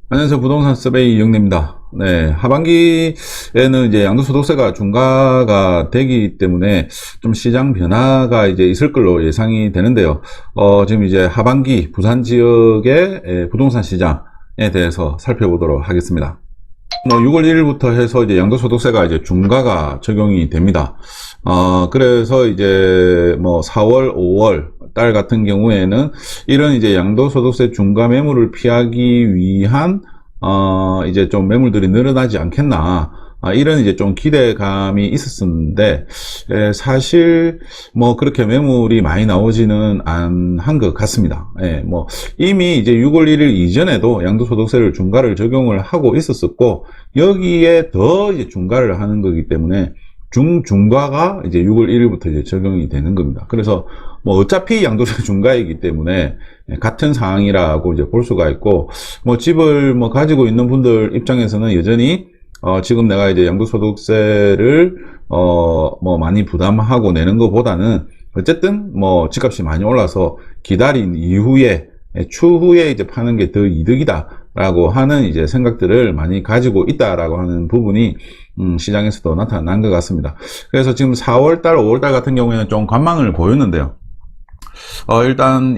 안녕하세요. 부동산 서베이 영래입니다. 네, 하반기에는 이제 양도소득세가 중과가 되기 때문에 좀 시장 변화가 이제 있을 걸로 예상이 되는데요. 지금 이제 하반기 부산 지역의 부동산 시장에 대해서 살펴보도록 하겠습니다. 6월 1일부터 해서 이제 양도소득세가 이제 중과가 적용이 됩니다. 그래서 이제 뭐 4월, 5월 달 같은 경우에는 이런 이제 양도소득세 중과 매물을 피하기 위한 이제 좀 매물들이 늘어나지 않겠나. 이런 이제 좀 기대감이 있었는데, 사실 뭐 그렇게 매물이 많이 나오지는 않은 것 같습니다. 뭐 이미 이제 6월 1일 이전에도 양도소득세를 중과를 적용을 하고 있었었고, 여기에 더 이제 중과를 하는 거기 때문에 중과가 이제 6월 1일부터 이제 적용이 되는 겁니다. 그래서 뭐 어차피 양도세 중과이기 때문에 같은 상황이라고 이제 볼 수가 있고, 뭐 집을 뭐 가지고 있는 분들 입장에서는 여전히 지금 내가 이제 양도소득세를 뭐 많이 부담하고 내는 것보다는 어쨌든 뭐 집값이 많이 올라서 기다린 이후에 추후에 이제 파는 게 더 이득이다라고 하는 이제 생각들을 많이 가지고 있다라고 하는 부분이 시장에서도 나타난 것 같습니다. 그래서 지금 4월달, 5월달 같은 경우에는 좀 관망을 보였는데요. 일단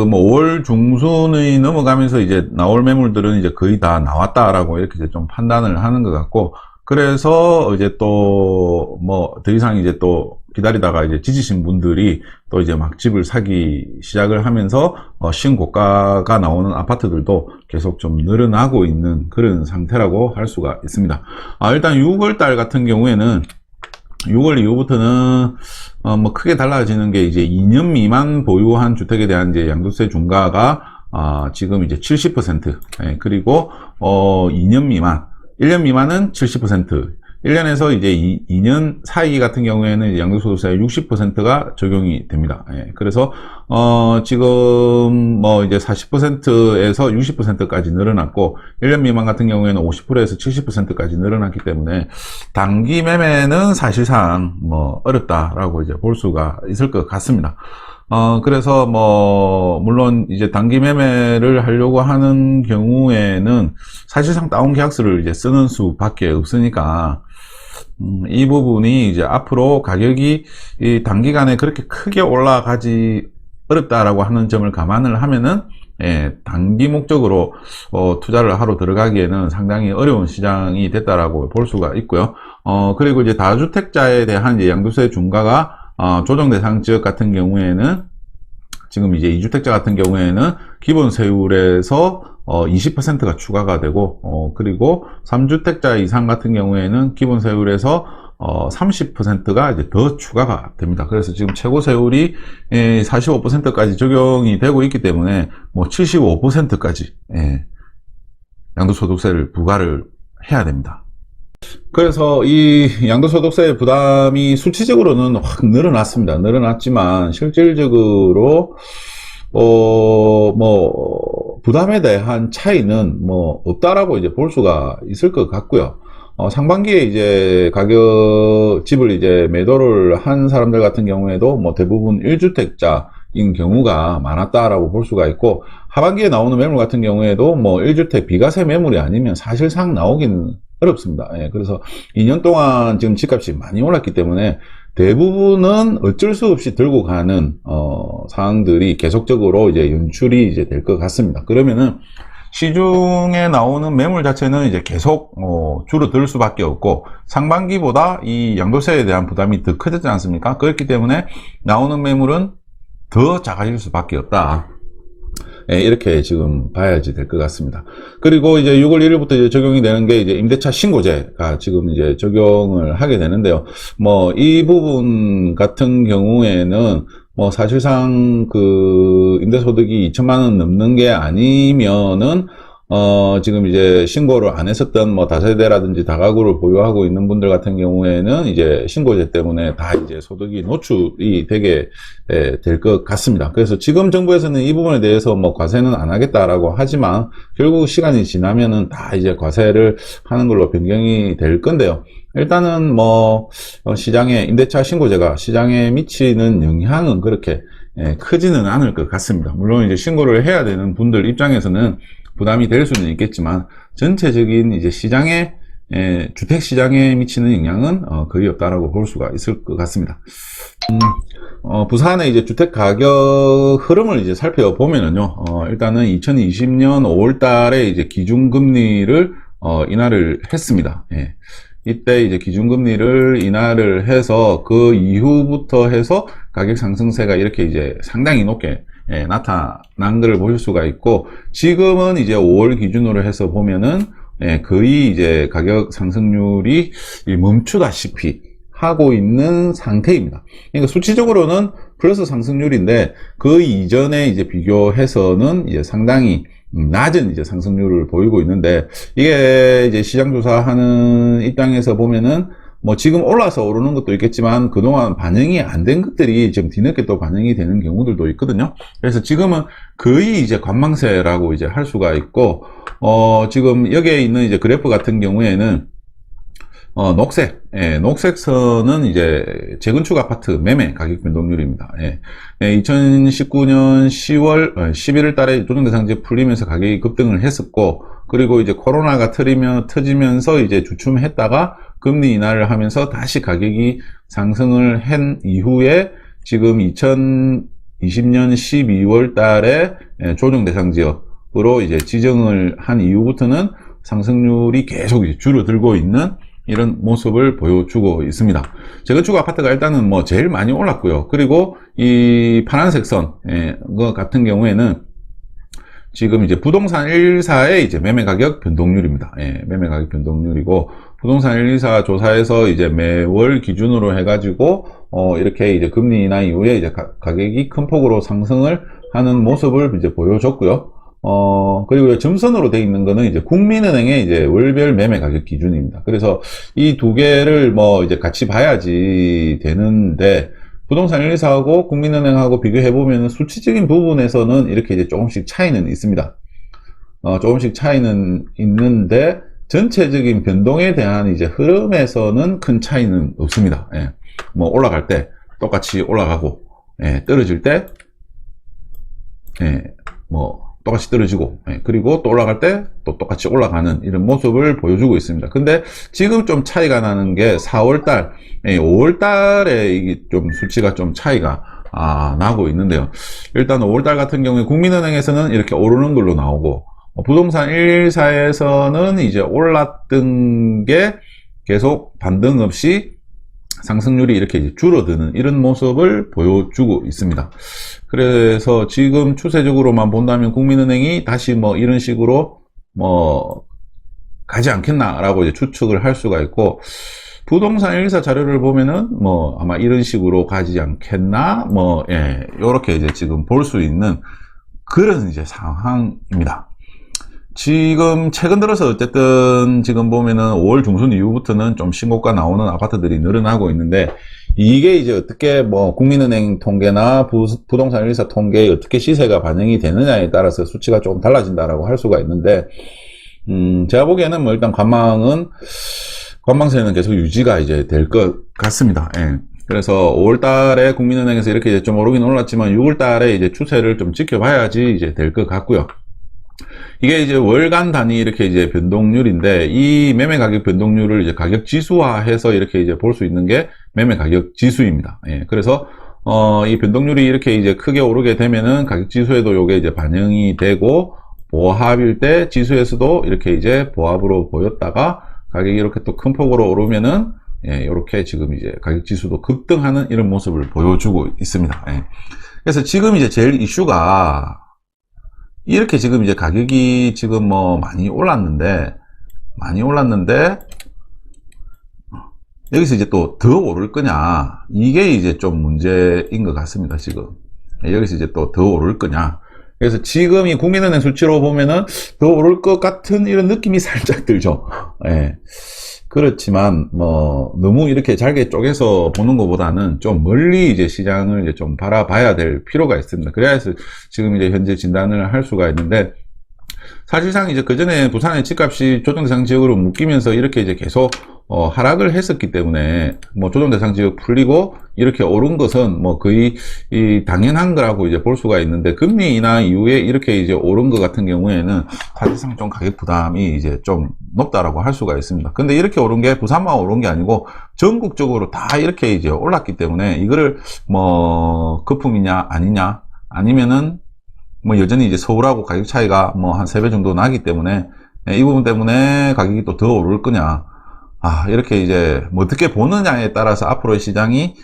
뭐 5월 중순이 넘어가면서 이제 나올 매물들은 이제 거의 다 나왔다라고 이렇게 이제 좀 판단을 하는 것 같고, 그래서 이제 또 뭐 더 이상 이제 또 기다리다가 이제 지치신 분들이 또 이제 막 집을 사기 시작을 하면서 신고가가 나오는 아파트들도 계속 좀 늘어나고 있는 그런 상태라고 할 수가 있습니다. 일단 6월 달 같은 경우에는 6월 이후부터는 뭐 크게 달라지는 게 이제 2년 미만 보유한 주택에 대한 이제 양도세 중과가 지금 이제 70%, 그리고 2년 미만, 1년 미만은 70%, 1년에서 이제 2년 사이 같은 경우에는 양도소득세 60%가 적용이 됩니다. 그래서 지금 뭐 이제 40%에서 60%까지 늘어났고, 1년 미만 같은 경우에는 50%에서 70%까지 늘어났기 때문에 단기 매매는 사실상 뭐 어렵다라고 이제 볼 수가 있을 것 같습니다. 그래서 뭐 물론 이제 단기 매매를 하려고 하는 경우에는 사실상 다운 계약서를 이제 쓰는 수밖에 없으니까 이 부분이 이제 앞으로 가격이 이 단기간에 그렇게 크게 올라가지 어렵다라고 하는 점을 감안을 하면은 단기 목적으로 투자를 하러 들어가기에는 상당히 어려운 시장이 됐다라고 볼 수가 있고요. 그리고 이제 다주택자에 대한 이제 양도세 중과가 조정 대상 지역 같은 경우에는 지금 이제 2주택자 같은 경우에는 기본 세율에서 20%가 추가가 되고, 그리고 3주택자 이상 같은 경우에는 기본 세율에서 30%가 이제 더 추가가 됩니다. 그래서 지금 최고 세율이 45%까지 적용이 되고 있기 때문에 뭐 75%까지 양도소득세를 부과를 해야 됩니다. 그래서 이 양도소득세 부담이 수치적으로는 확 늘어났습니다. 늘어났지만 실질적으로 뭐 부담에 대한 차이는 뭐 없다라고 이제 볼 수가 있을 것 같고요. 상반기에 이제 집을 이제 매도를 한 사람들 같은 경우에도 뭐 대부분 1주택자인 경우가 많았다라고 볼 수가 있고, 하반기에 나오는 매물 같은 경우에도 뭐 1주택 비과세 매물이 아니면 사실상 나오긴 어렵습니다. 그래서 2년 동안 지금 집값이 많이 올랐기 때문에 대부분은 어쩔 수 없이 들고 가는 사항들이 계속적으로 이제 연출이 이제 될 것 같습니다. 그러면은 시중에 나오는 매물 자체는 이제 계속 줄어들 수밖에 없고, 상반기보다 이 양도세에 대한 부담이 더 커졌지 않습니까? 그렇기 때문에 나오는 매물은 더 작아질 수밖에 없다. 이렇게 지금 봐야지 될 것 같습니다. 그리고 이제 6월 1일부터 이제 적용이 되는 게 이제 임대차 신고제가 지금 이제 적용을 하게 되는데요. 뭐 이 부분 같은 경우에는 뭐 사실상 그 임대소득이 2천만 원 넘는 게 아니면은 지금 이제 신고를 안 했었던 뭐 다세대라든지 다가구를 보유하고 있는 분들 같은 경우에는 이제 신고제 때문에 다 이제 소득이 노출이 되게 될 것 같습니다. 그래서 지금 정부에서는 이 부분에 대해서 뭐 과세는 안 하겠다라고 하지만 결국 시간이 지나면은 다 이제 과세를 하는 걸로 변경이 될 건데요. 일단은 뭐 시장에 임대차 신고제가 시장에 미치는 영향은 그렇게 크지는 않을 것 같습니다. 물론 이제 신고를 해야 되는 분들 입장에서는 부담이 될 수는 있겠지만 전체적인 이제 시장에 주택 시장에 미치는 영향은 거의 없다라고 볼 수가 있을 것 같습니다. 부산의 이제 주택 가격 흐름을 이제 살펴보면은요, 일단은 2020년 5월 달에 이제 기준금리를 인하를 했습니다. 예. 이때 이제 기준금리를 인하를 해서 그 이후부터 해서 가격 상승세가 이렇게 이제 상당히 높게 나타난 것을 보실 수가 있고, 지금은 이제 5월 기준으로 해서 보면은 거의 이제 가격 상승률이 멈추다시피 하고 있는 상태입니다. 그러니까 수치적으로는 플러스 상승률인데 그 이전에 이제 비교해서는 이제 상당히 낮은 이제 상승률을 보이고 있는데, 이게 이제 시장 조사하는 입장에서 보면은 뭐 지금 올라서 오르는 것도 있겠지만 그동안 반영이 안 된 것들이 지금 뒤늦게 또 반영이 되는 경우들도 있거든요. 그래서 지금은 거의 이제 관망세라고 이제 할 수가 있고, 지금 여기에 있는 이제 그래프 같은 경우에는 녹색, 녹색선은 이제 재건축 아파트 매매 가격 변동률입니다. 2019년 11월 달에 조정대상제 풀리면서 가격이 급등을 했었고, 그리고 이제 코로나가 터지면서 이제 주춤했다가 금리 인하를 하면서 다시 가격이 상승을 한 이후에 지금 2020년 12월 달에 조정대상 지역으로 이제 지정을 한 이후부터는 상승률이 계속 이제 줄어들고 있는 이런 모습을 보여주고 있습니다. 재건축 아파트가 일단은 뭐 제일 많이 올랐고요. 그리고 이 파란색 선, 거 같은 경우에는 지금 이제 부동산 114의 이제 매매 가격 변동률입니다. 매매 가격 변동률이고, 부동산 114 조사에서 이제 매월 기준으로 해가지고, 이렇게 이제 금리 인하 이후에 이제 가격이 큰 폭으로 상승을 하는 모습을 이제 보여줬고요. 그리고 점선으로 되어 있는 거는 이제 국민은행의 이제 월별 매매 가격 기준입니다. 그래서 이 두 개를 뭐 이제 같이 봐야지 되는데, 부동산 114하고 국민은행하고 비교해보면 수치적인 부분에서는 이렇게 이제 조금씩 차이는 있습니다. 조금씩 차이는 있는데, 전체적인 변동에 대한 이제 흐름에서는 큰 차이는 없습니다. 뭐 올라갈 때 똑같이 올라가고, 떨어질 때, 뭐 똑같이 떨어지고, 그리고 또 올라갈 때 또 똑같이 올라가는 이런 모습을 보여주고 있습니다. 근데 지금 좀 차이가 나는 게 4월달, 5월달에 이게 좀 수치가 좀 차이가 나고 있는데요. 일단 5월달 같은 경우에 국민은행에서는 이렇게 오르는 걸로 나오고, 부동산 114에서는 이제 올랐던 게 계속 반등 없이 상승률이 이렇게 이제 줄어드는 이런 모습을 보여주고 있습니다. 그래서 지금 추세적으로만 본다면 국민은행이 다시 뭐 이런 식으로 뭐 가지 않겠나라고 이제 추측을 할 수가 있고, 부동산 114 자료를 보면은 뭐 아마 이런 식으로 가지 않겠나, 뭐 요렇게 이제 지금 볼 수 있는 그런 이제 상황입니다. 지금 최근 들어서 어쨌든 지금 보면은 5월 중순 이후부터는 좀 신고가 나오는 아파트들이 늘어나고 있는데, 이게 이제 어떻게 뭐 국민은행 통계나 부동산 114 통계에 어떻게 시세가 반영이 되느냐에 따라서 수치가 조금 달라진다라고 할 수가 있는데, 제가 보기에는 뭐 일단 관망세는 계속 유지가 이제 될 것 같습니다. 그래서 5월 달에 국민은행에서 이렇게 이제 좀 오르긴 올랐지만 6월 달에 이제 추세를 좀 지켜봐야지 이제 될 것 같고요. 이게 이제 월간 단위 이렇게 이제 변동률인데, 이 매매 가격 변동률을 이제 가격 지수화해서 이렇게 이제 볼 수 있는 게 매매 가격 지수입니다. 그래서 이 변동률이 이렇게 이제 크게 오르게 되면은 가격 지수에도 요게 이제 반영이 되고, 보합일 때 지수에서도 이렇게 이제 보합으로 보였다가 가격이 이렇게 또 큰 폭으로 오르면은 이렇게 지금 이제 가격 지수도 급등하는 이런 모습을 보여주고 있습니다. 그래서 지금 이제 제일 이슈가, 이렇게 지금 이제 가격이 지금 뭐 많이 올랐는데 여기서 이제 또 더 오를 거냐, 이게 이제 좀 문제인 것 같습니다. 지금 여기서 이제 또 더 오를 거냐. 그래서 지금 이 국민은행 수치로 보면은 더 오를 것 같은 이런 느낌이 살짝 들죠. 그렇지만 뭐 너무 이렇게 잘게 쪼개서 보는 것보다는 좀 멀리 이제 시장을 이제 좀 바라봐야 될 필요가 있습니다. 그래야지 지금 이제 현재 진단을 할 수가 있는데, 사실상 이제 그 전에 부산의 집값이 조정대상 지역으로 묶이면서 이렇게 이제 계속 하락을 했었기 때문에 뭐 조정 대상 지역 풀리고 이렇게 오른 것은 뭐 거의 당연한 거라고 이제 볼 수가 있는데, 금리 인하 이후에 이렇게 이제 오른 것 같은 경우에는 사실상 좀 가격 부담이 이제 좀 높다라고 할 수가 있습니다. 근데 이렇게 오른 게 부산만 오른 게 아니고 전국적으로 다 이렇게 이제 올랐기 때문에 이거를 뭐 거품이냐 아니냐, 아니면은 뭐 여전히 이제 서울하고 가격 차이가 뭐 한 3배 정도 나기 때문에 이 부분 때문에 가격이 또 더 오를 거냐, 이렇게 이제 뭐 어떻게 보느냐에 따라서 앞으로의 시장이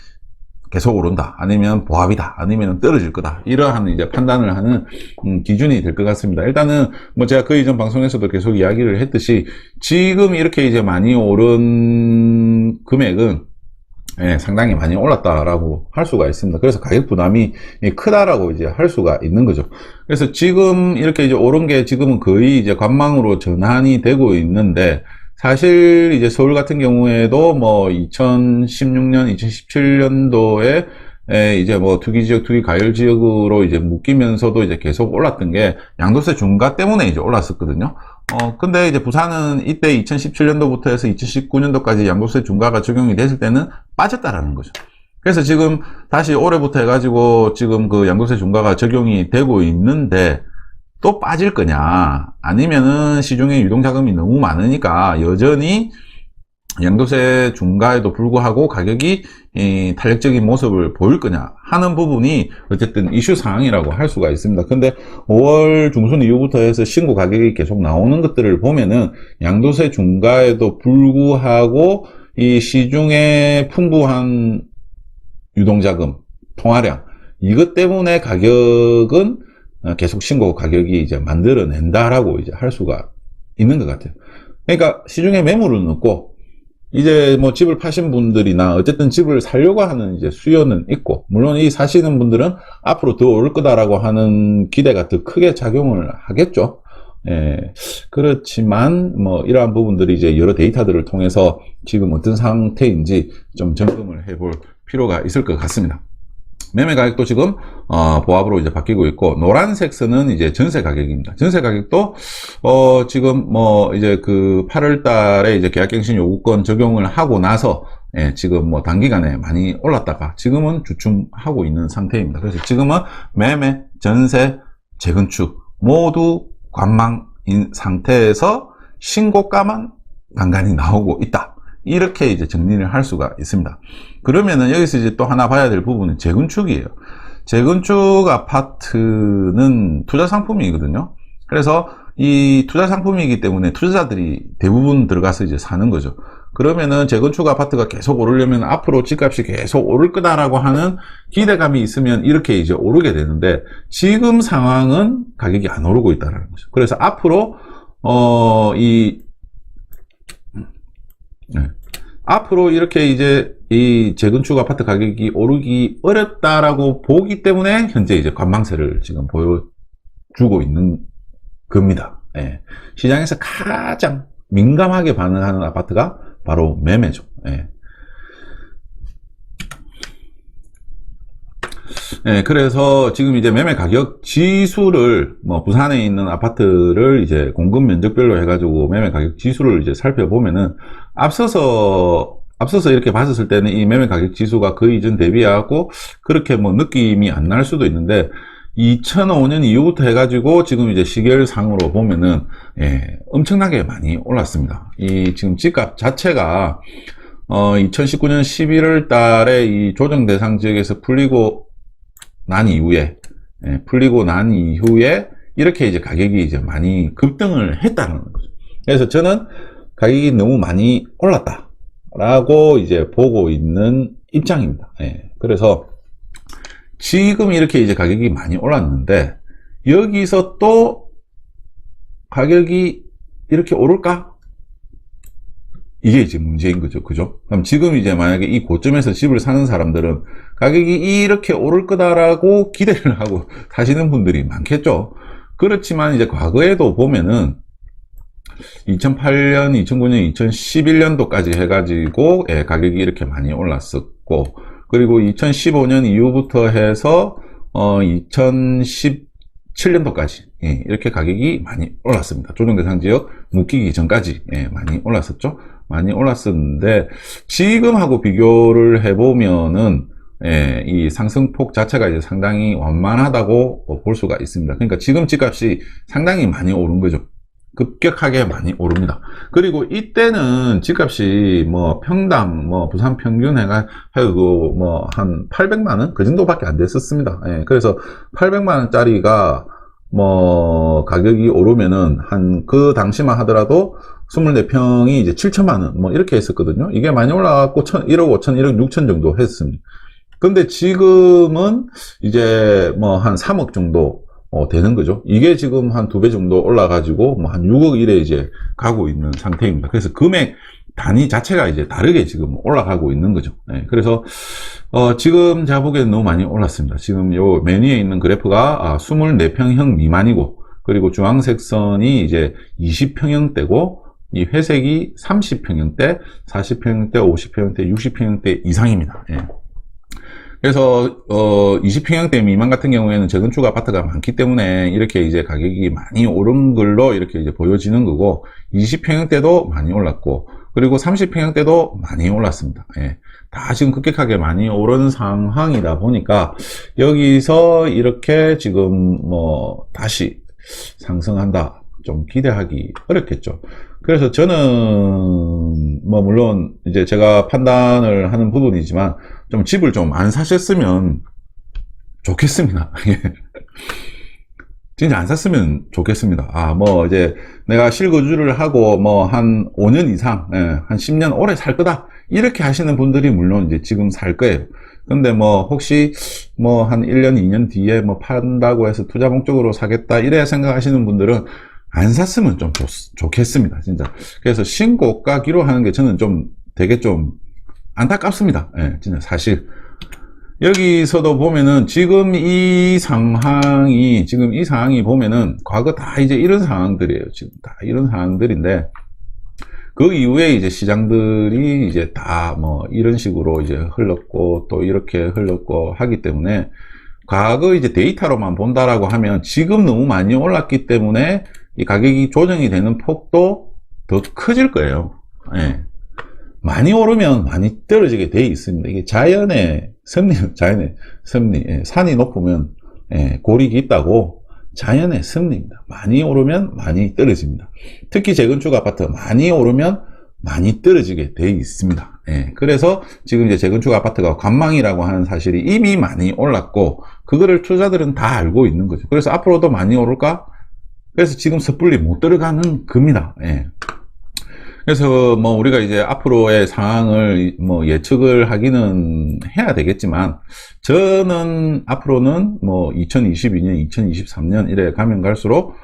계속 오른다, 아니면 보합이다, 아니면 떨어질 거다, 이러한 이제 판단을 하는 기준이 될 것 같습니다. 일단은 뭐 제가 그 이전 방송에서도 계속 이야기를 했듯이 지금 이렇게 이제 많이 오른 금액은 상당히 많이 올랐다라고 할 수가 있습니다. 그래서 가격 부담이 크다라고 이제 할 수가 있는 거죠. 그래서 지금 이렇게 이제 오른 게 지금은 거의 이제 관망으로 전환이 되고 있는데, 사실 이제 서울 같은 경우에도 뭐 2016년, 2017년도에 이제 뭐 투기 지역, 투기 가열 지역으로 이제 묶이면서도 이제 계속 올랐던 게 양도세 중과 때문에 이제 올랐었거든요. 근데 이제 부산은 이때 2017년도부터 해서 2019년도까지 양도세 중과가 적용이 됐을 때는 빠졌다라는 거죠. 그래서 지금 다시 올해부터 해가지고 지금 그 양도세 중과가 적용이 되고 있는데, 또 빠질 거냐, 아니면은 시중에 유동자금이 너무 많으니까 여전히 양도세 중과에도 불구하고 가격이 탄력적인 모습을 보일 거냐 하는 부분이 어쨌든 이슈 사항이라고 할 수가 있습니다. 근데 5월 중순 이후부터 해서 신고 가격이 계속 나오는 것들을 보면은 양도세 중과에도 불구하고 이 시중에 풍부한 유동자금, 통화량, 이것 때문에 가격은 계속 신고 가격이 이제 만들어낸다라고 이제 할 수가 있는 것 같아요. 그러니까 시중에 매물은 없고, 이제 뭐 집을 파신 분들이나 어쨌든 집을 살려고 하는 이제 수요는 있고, 물론 이 사시는 분들은 앞으로 더 오를 거다라고 하는 기대가 더 크게 작용을 하겠죠. 그렇지만 뭐 이러한 부분들이 이제 여러 데이터들을 통해서 지금 어떤 상태인지 좀 점검을 해볼 필요가 있을 것 같습니다. 매매 가격도 지금 보합으로 이제 바뀌고 있고, 노란색 선은 이제 전세 가격입니다. 전세 가격도 지금 뭐 이제 그 8월 달에 이제 계약갱신 요구권 적용을 하고 나서 지금 뭐 단기간에 많이 올랐다가 지금은 주춤하고 있는 상태입니다. 그래서 지금은 매매, 전세, 재건축 모두 관망인 상태에서 신고가만 간간히 나오고 있다, 이렇게 이제 정리를 할 수가 있습니다. 그러면은 여기서 이제 또 하나 봐야 될 부분은 재건축이에요. 재건축 아파트는 투자 상품이거든요. 그래서 이 투자 상품이기 때문에 투자자들이 대부분 들어가서 이제 사는 거죠. 그러면은 재건축 아파트가 계속 오르려면 앞으로 집값이 계속 오를 거다라고 하는 기대감이 있으면 이렇게 이제 오르게 되는데, 지금 상황은 가격이 안 오르고 있다는 거죠. 그래서 앞으로 앞으로 이렇게 이제 이 재건축 아파트 가격이 오르기 어렵다라고 보기 때문에 현재 이제 관망세를 지금 보여주고 있는 겁니다. 시장에서 가장 민감하게 반응하는 아파트가 바로 매매죠. 그래서 지금 이제 매매 가격 지수를, 뭐 부산에 있는 아파트를 이제 공급 면적별로 해가지고 매매 가격 지수를 이제 살펴보면은 앞서서 이렇게 봤었을 때는 이 매매 가격 지수가 그 이전 대비하고 그렇게 뭐 느낌이 안 날 수도 있는데, 2005년 이후부터 해가지고 지금 이제 시계열상으로 보면은 엄청나게 많이 올랐습니다. 이 지금 집값 자체가 2019년 11월 달에 이 조정 대상 지역에서 풀리고 난 이후에 이렇게 이제 가격이 이제 많이 급등을 했다는 거죠. 그래서 저는 가격이 너무 많이 올랐다라고 이제 보고 있는 입장입니다. 그래서 지금 이렇게 이제 가격이 많이 올랐는데, 여기서 또 가격이 이렇게 오를까? 이게 이제 문제인 거죠. 그죠? 그럼 지금 이제 만약에 이 고점에서 집을 사는 사람들은 가격이 이렇게 오를 거다라고 기대를 하고 사시는 분들이 많겠죠. 그렇지만 이제 과거에도 보면은 2008년, 2009년, 2011년도까지 해가지고 가격이 이렇게 많이 올랐었고, 그리고 2015년 이후부터 해서 2017 2017년도까지 이렇게 가격이 많이 올랐습니다. 조정 대상 지역 묶이기 전까지 많이 올랐었죠. 많이 올랐었는데 지금하고 비교를 해보면은 이 상승폭 자체가 이제 상당히 완만하다고 볼 수가 있습니다. 그러니까 지금 집값이 상당히 많이 오른 거죠. 급격하게 많이 오릅니다. 그리고 이때는 집값이 뭐 평당 뭐 부산 평균 해가지고 뭐 한 800만원 그 정도밖에 안 됐었습니다. 그래서 800만원짜리가 뭐 가격이 오르면은 한 그 당시만 하더라도 24평이 이제 7천만원 뭐 이렇게 했었거든요. 이게 많이 올라가고 1억 5천 1억 6천 정도 했습니다. 근데 지금은 이제 뭐 한 3억 정도 되는 거죠. 이게 지금 한 2배 정도 올라가지고 뭐 한 6억 1에 이제 가고 있는 상태입니다. 그래서 금액 단위 자체가 이제 다르게 지금 올라가고 있는 거죠. 그래서 지금 제가 보기에는 너무 많이 올랐습니다. 지금 요 맨 위에 있는 그래프가 24평형 미만이고, 그리고 주황색 선이 이제 20평형대고, 이 회색이 30평형대, 40평형대, 50평형대, 60평형대 이상입니다. 그래서 20평형대 미만 같은 경우에는 재건축 아파트가 많기 때문에 이렇게 이제 가격이 많이 오른 걸로 이렇게 이제 보여지는 거고, 20평형대도 많이 올랐고, 그리고 30평형대도 많이 올랐습니다. 다 지금 급격하게 많이 오른 상황이다 보니까 여기서 이렇게 지금 뭐 다시 상승한다 좀 기대하기 어렵겠죠. 그래서 저는 뭐 물론 이제 제가 판단을 하는 부분이지만 좀 집을 좀 안 사셨으면 좋겠습니다. 진짜 안 샀으면 좋겠습니다. 뭐 이제 내가 실거주를 하고 뭐 한 5년 이상, 한 10년 오래 살 거다 이렇게 하시는 분들이 물론 이제 지금 살 거예요. 근데 뭐 혹시 뭐 한 1년 2년 뒤에 뭐 판다고 해서 투자 목적으로 사겠다 이래 생각하시는 분들은 안 샀으면 좀 좋겠습니다, 진짜. 그래서 신고가기로 하는 게 저는 좀 되게 좀 안타깝습니다. 진짜 사실. 여기서도 보면은 지금 이 상황이 보면은 과거 다 이제 이런 상황들이에요. 지금 다 이런 상황들인데, 그 이후에 이제 시장들이 이제 다 뭐 이런 식으로 이제 흘렀고 또 이렇게 흘렀고 하기 때문에, 과거 이제 데이터로만 본다라고 하면 지금 너무 많이 올랐기 때문에 이 가격이 조정이 되는 폭도 더 커질 거예요. 많이 오르면 많이 떨어지게 돼 있습니다. 이게 자연의 섭리. 산이 높으면 골이 깊다고, 자연의 섭리입니다. 많이 오르면 많이 떨어집니다. 특히 재건축 아파트 많이 오르면 많이 떨어지게 돼 있습니다. 그래서 지금 이제 재건축 아파트가 관망이라고 하는 사실이 이미 많이 올랐고, 그거를 투자들은 다 알고 있는 거죠. 그래서 앞으로도 많이 오를까? 그래서 지금 섣불리 못 들어가는 겁니다. 그래서 뭐 우리가 이제 앞으로의 상황을 뭐 예측을 하기는 해야 되겠지만, 저는 앞으로는 뭐 2022년, 2023년 이래 가면 갈수록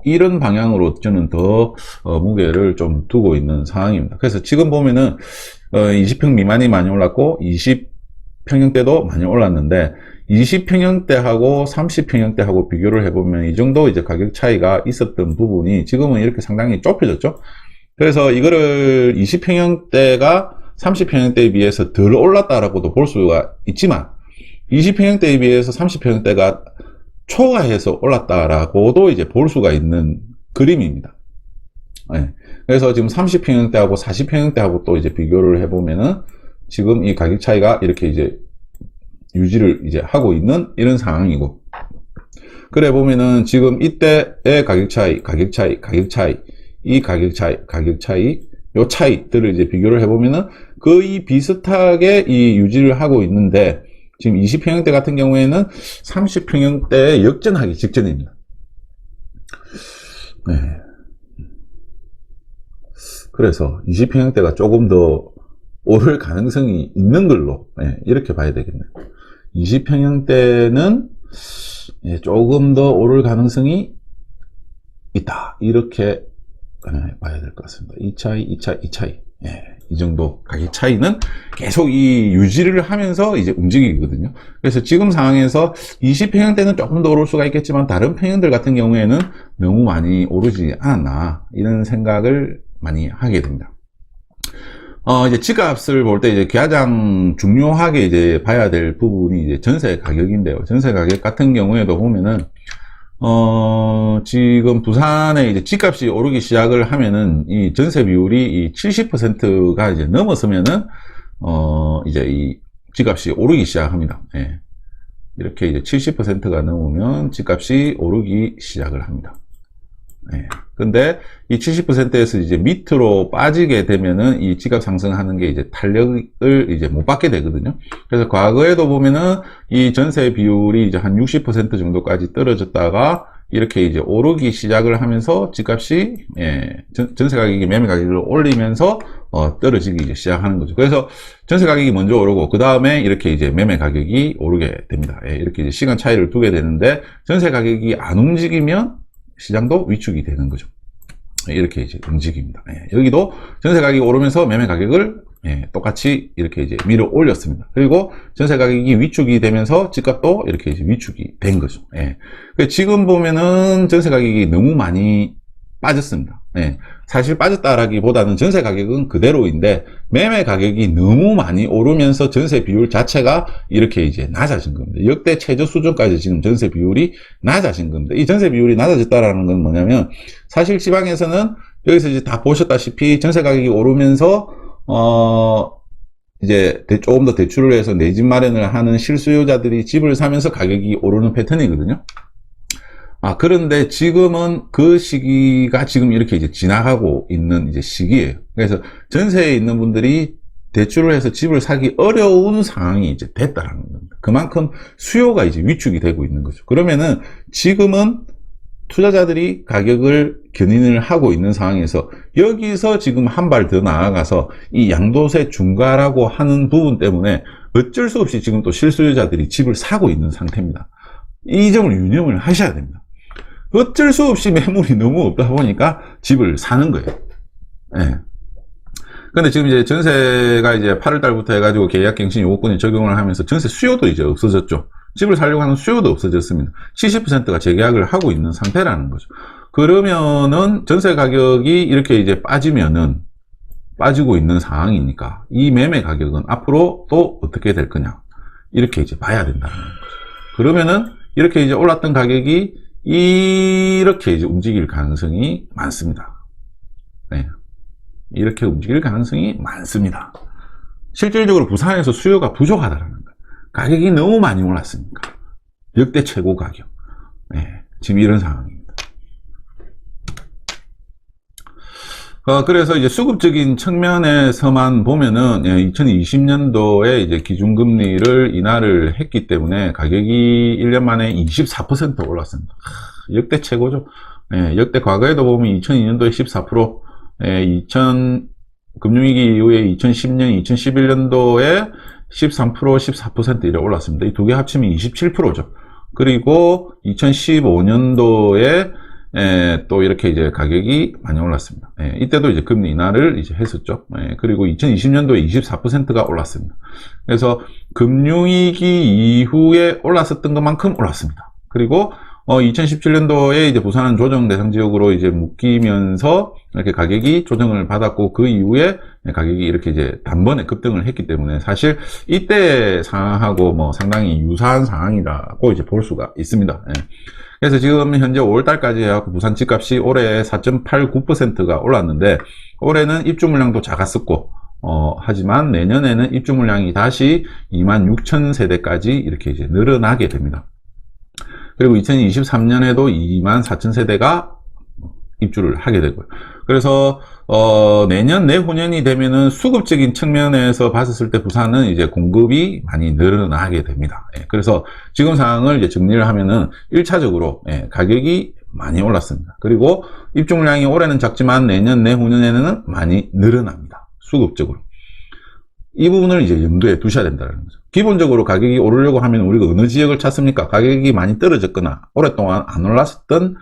이런 방향으로 저는 더 무게를 좀 두고 있는 상황입니다. 그래서 지금 보면은 20평 미만이 많이 올랐고 20평형대도 많이 올랐는데, 20평형대하고 30평형대하고 비교를 해보면 이 정도 이제 가격 차이가 있었던 부분이 지금은 이렇게 상당히 좁혀졌죠. 그래서 이거를 20평형대가 30평형대에 비해서 덜 올랐다라고도 볼 수가 있지만, 20평형대에 비해서 30평형대가 초과해서 올랐다라고도 이제 볼 수가 있는 그림입니다. 그래서 지금 30평형대하고 40평형대하고 또 이제 비교를 해보면은 지금 이 가격 차이가 이렇게 이제 유지를 이제 하고 있는 이런 상황이고, 그래 보면은 지금 이때의 가격 차이, 이 가격 차이, 요 차이들을 이제 비교를 해보면은 거의 비슷하게 이 유지를 하고 있는데, 지금 20평형대 같은 경우에는 30평형대에 역전하기 직전입니다. 그래서 20평형대가 조금 더 오를 가능성이 있는 걸로 이렇게 봐야 되겠네요. 20평형대는 조금 더 오를 가능성이 있다, 이렇게 봐야 될 것 같습니다. 이 차이 이 정도 가격 차이는 계속 이 유지를 하면서 이제 움직이거든요. 그래서 지금 상황에서 20평형대는 조금 더 오를 수가 있겠지만, 다른 평형들 같은 경우에는 너무 많이 오르지 않았나, 이런 생각을 많이 하게 됩니다. 이제 집값을 볼 때 이제 가장 중요하게 이제 봐야 될 부분이 이제 전세 가격인데요. 전세 가격 같은 경우에도 보면은, 지금 부산에 이제 집값이 오르기 시작을 하면은 이 전세 비율이 이 70%가 이제 넘어서면은, 이제 이 집값이 오르기 시작합니다. 예. 이렇게 이제 70%가 넘으면 집값이 오르기 시작을 합니다. 예. 근데 이 70%에서 이제 밑으로 빠지게 되면은 이 집값 상승하는 게 이제 탄력을 이제 못 받게 되거든요. 그래서 과거에도 보면은 이 전세 비율이 이제 한 60% 정도까지 떨어졌다가 이렇게 이제 오르기 시작을 하면서 집값이, 전세 가격이 매매 가격을 올리면서, 떨어지기 이제 시작하는 거죠. 그래서 전세 가격이 먼저 오르고, 그 다음에 이렇게 이제 매매 가격이 오르게 됩니다. 이렇게 이제 시간 차이를 두게 되는데, 전세 가격이 안 움직이면 시장도 위축이 되는 거죠. 이렇게 이제 움직입니다. 여기도 전세 가격이 오르면서 매매 가격을 똑같이 이렇게 이제 밀어 올렸습니다. 그리고 전세 가격이 위축이 되면서 집값도 이렇게 이제 위축이 된 거죠. 지금 보면은 전세 가격이 너무 많이 빠졌습니다. 사실 빠졌다라기보다는 전세 가격은 그대로인데 매매 가격이 너무 많이 오르면서 전세 비율 자체가 이렇게 이제 낮아진 겁니다. 역대 최저 수준까지 지금 전세 비율이 낮아진 겁니다. 이 전세 비율이 낮아졌다라는 건 뭐냐면 사실 지방에서는 여기서 이제 다 보셨다시피 전세 가격이 오르면서 이제 조금 더 대출을 해서 내 집 마련을 하는 실수요자들이 집을 사면서 가격이 오르는 패턴이거든요. 그런데 지금은 그 시기가 지금 이렇게 이제 지나가고 있는 이제 시기예요. 그래서 전세에 있는 분들이 대출을 해서 집을 사기 어려운 상황이 이제 됐다라는 겁니다. 그만큼 수요가 이제 위축이 되고 있는 거죠. 그러면은 지금은 투자자들이 가격을 견인을 하고 있는 상황에서 여기서 지금 한 발 더 나아가서 이 양도세 중과라고 하는 부분 때문에 어쩔 수 없이 지금 또 실수요자들이 집을 사고 있는 상태입니다. 이 점을 유념을 하셔야 됩니다. 어쩔 수 없이 매물이 너무 없다 보니까 집을 사는 거예요. 근데 지금 이제 전세가 이제 8월 달부터 해가지고 계약갱신 요구권이 적용을 하면서 전세 수요도 이제 없어졌죠. 집을 살려고 하는 수요도 없어졌습니다. 70%가 재계약을 하고 있는 상태라는 거죠. 그러면은 전세 가격이 이렇게 이제 빠지고 있는 상황이니까 이 매매 가격은 앞으로 또 어떻게 될 거냐. 이렇게 이제 봐야 된다는 거죠. 그러면은 이렇게 이제 올랐던 가격이 이렇게 이제 움직일 가능성이 많습니다. 이렇게 움직일 가능성이 많습니다. 실질적으로 부산에서 수요가 부족하다는 거예요. 가격이 너무 많이 올랐으니까. 역대 최고 가격. 지금 이런 상황입니다. 그래서 이제 수급적인 측면에서만 보면은 2020년도에 이제 기준금리를 인하를 했기 때문에 가격이 1년 만에 24% 올랐습니다. 역대 최고죠. 역대 과거에도 보면 2002년도에 14%, 금융위기 이후에 2010년, 2011년도에 13%, 14% 이렇게 올랐습니다. 이 두 개 합치면 27%죠. 그리고 2015년도에 또 이렇게 이제 가격이 많이 올랐습니다. 이때도 이제 금리 인하를 이제 했었죠. 그리고 2020년도에 24%가 올랐습니다. 그래서 금융위기 이후에 올랐었던 것만큼 올랐습니다. 그리고 2017년도에 이제 부산은 조정 대상 지역으로 이제 묶이면서 이렇게 가격이 조정을 받았고 그 이후에 가격이 이렇게 이제 단번에 급등을 했기 때문에 사실 이때 상황하고 뭐 상당히 유사한 상황이라고 이제 볼 수가 있습니다. 그래서 지금 현재 5월달까지 해갖고 부산 집값이 올해 4.89%가 올랐는데 올해는 입주 물량도 작았었고 하지만 내년에는 입주 물량이 다시 26,000세대까지 이렇게 이제 늘어나게 됩니다. 그리고 2023년에도 24,000세대가 입주를 하게 되고요. 그래서 내년 내후년이 되면은 수급적인 측면에서 봤을 때 부산은 이제 공급이 많이 늘어나게 됩니다. 그래서 지금 상황을 이제 정리를 하면은 1차적으로 가격이 많이 올랐습니다. 그리고 입주 물량이 올해는 작지만 내년 내후년에는 많이 늘어납니다. 수급적으로. 이 부분을 이제 염두에 두셔야 된다는 거죠. 기본적으로 가격이 오르려고 하면 우리가 어느 지역을 찾습니까? 가격이 많이 떨어졌거나 오랫동안 안 올랐었던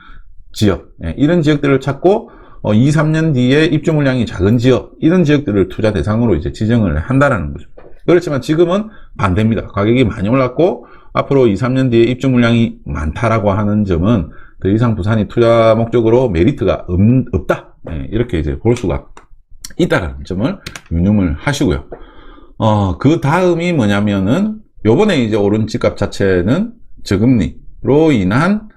지역, 이런 지역들을 찾고 2, 3년 뒤에 입주 물량이 작은 지역, 이런 지역들을 투자 대상으로 이제 지정을 한다는 거죠. 그렇지만 지금은 반대입니다. 가격이 많이 올랐고 앞으로 2, 3년 뒤에 입주 물량이 많다라고 하는 점은 더 이상 부산이 투자 목적으로 메리트가 없다. 이렇게 이제 볼 수가 있다라는 점을 유념을 하시고요. 그 다음이 뭐냐면은 요번에 이제 오른 집값 자체는 저금리로 인한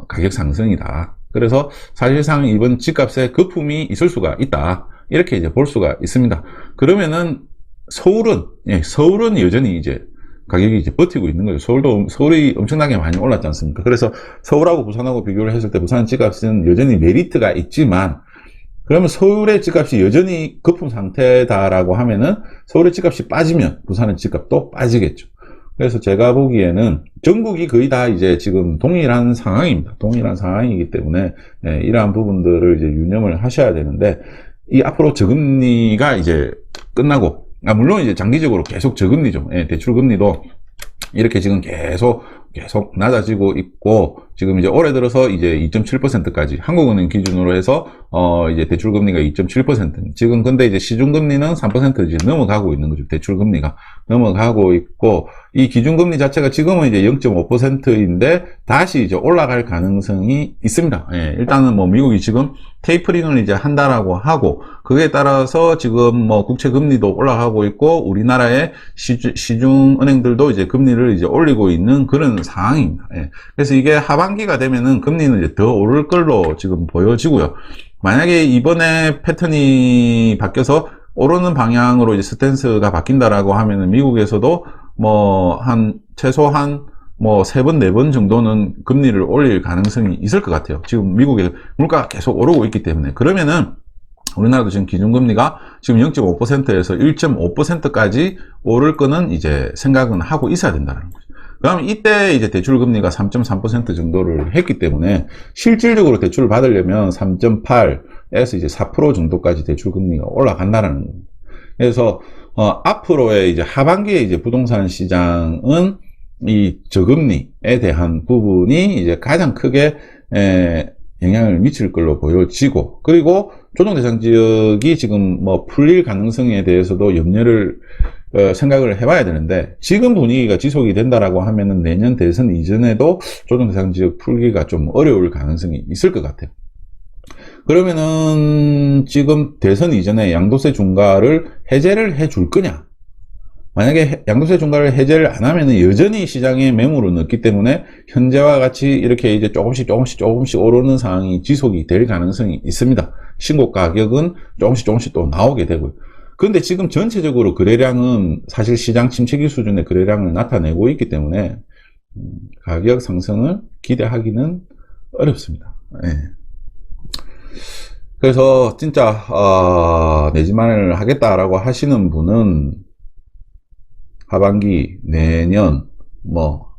가격 상승이다. 그래서 사실상 이번 집값에 거품이 있을 수가 있다. 이렇게 이제 볼 수가 있습니다. 그러면은 서울은 여전히 이제 가격이 이제 버티고 있는 거예요. 서울이 엄청나게 많이 올랐지 않습니까? 그래서 서울하고 부산하고 비교를 했을 때 부산 집값은 여전히 메리트가 있지만, 그러면 서울의 집값이 여전히 거품 상태다라고 하면은 서울의 집값이 빠지면 부산의 집값도 빠지겠죠. 그래서 제가 보기에는 전국이 거의 다 이제 지금 동일한 상황입니다. 동일한 상황이기 때문에 이러한 부분들을 이제 유념을 하셔야 되는데, 이 앞으로 저금리가 이제 끝나고, 물론 이제 장기적으로 계속 저금리죠. 대출금리도 이렇게 지금 계속 낮아지고 있고, 지금 이제 올해 들어서 이제 2.7%까지 한국은행 기준으로 해서 이제 대출금리가 2.7%. 지금 근데 이제 시중금리는 3% 이제 넘어가고 있는 거죠. 대출금리가 넘어가고 있고, 이 기준금리 자체가 지금은 이제 0.5%인데 다시 이제 올라갈 가능성이 있습니다. 일단은 뭐 미국이 지금 테이퍼링을 이제 한다라고 하고, 그에 따라서 지금 뭐 국채금리도 올라가고 있고, 우리나라의 시중은행들도 이제 금리를 이제 올리고 있는 그런 상황입니다. 그래서 이게 하반기가 되면은 금리는 이제 더 오를 걸로 지금 보여지고요. 만약에 이번에 패턴이 바뀌어서 오르는 방향으로 이제 스탠스가 바뀐다라고 하면은 미국에서도 뭐 최소한 뭐 3번, 4번 정도는 금리를 올릴 가능성이 있을 것 같아요. 지금 미국의 물가가 계속 오르고 있기 때문에. 그러면은 우리나라도 지금 기준금리가 지금 0.5%에서 1.5%까지 오를 거는 이제 생각은 하고 있어야 된다는 거죠. 그럼 이때 이제 대출금리가 3.3% 정도를 했기 때문에 실질적으로 대출을 받으려면 3.8에서 이제 4% 정도까지 대출금리가 올라간다는 겁니다. 그래서 앞으로의 이제 하반기에 이제 부동산 시장은 이 저금리에 대한 부분이 이제 가장 크게 영향을 미칠 걸로 보여지고, 그리고 조정대상 지역이 지금 뭐 풀릴 가능성에 대해서도 생각을 해봐야 되는데, 지금 분위기가 지속이 된다라고 하면은 내년 대선 이전에도 조정대상 지역 풀기가 좀 어려울 가능성이 있을 것 같아요. 그러면은 지금 대선 이전에 양도세 중과를 해제를 해줄 거냐? 만약에 양도세 중과를 해제를 안 하면은 여전히 시장에 매물은 없기 때문에 현재와 같이 이렇게 이제 조금씩 오르는 상황이 지속이 될 가능성이 있습니다. 신고 가격은 조금씩 또 나오게 되고요. 그런데 지금 전체적으로 거래량은 사실 시장 침체기 수준의 거래량을 나타내고 있기 때문에 가격 상승을 기대하기는 어렵습니다. 그래서 진짜 내 집 마련을 하겠다라고 하시는 분은 하반기, 내년,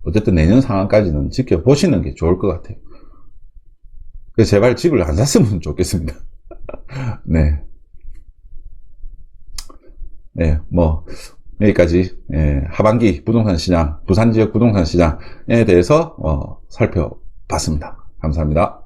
어쨌든 내년 상황까지는 지켜보시는 게 좋을 것 같아요. 그래서 제발 집을 안 샀으면 좋겠습니다. 네. 여기까지, 하반기 부동산 시장, 부산 지역 부동산 시장에 대해서, 살펴봤습니다. 감사합니다.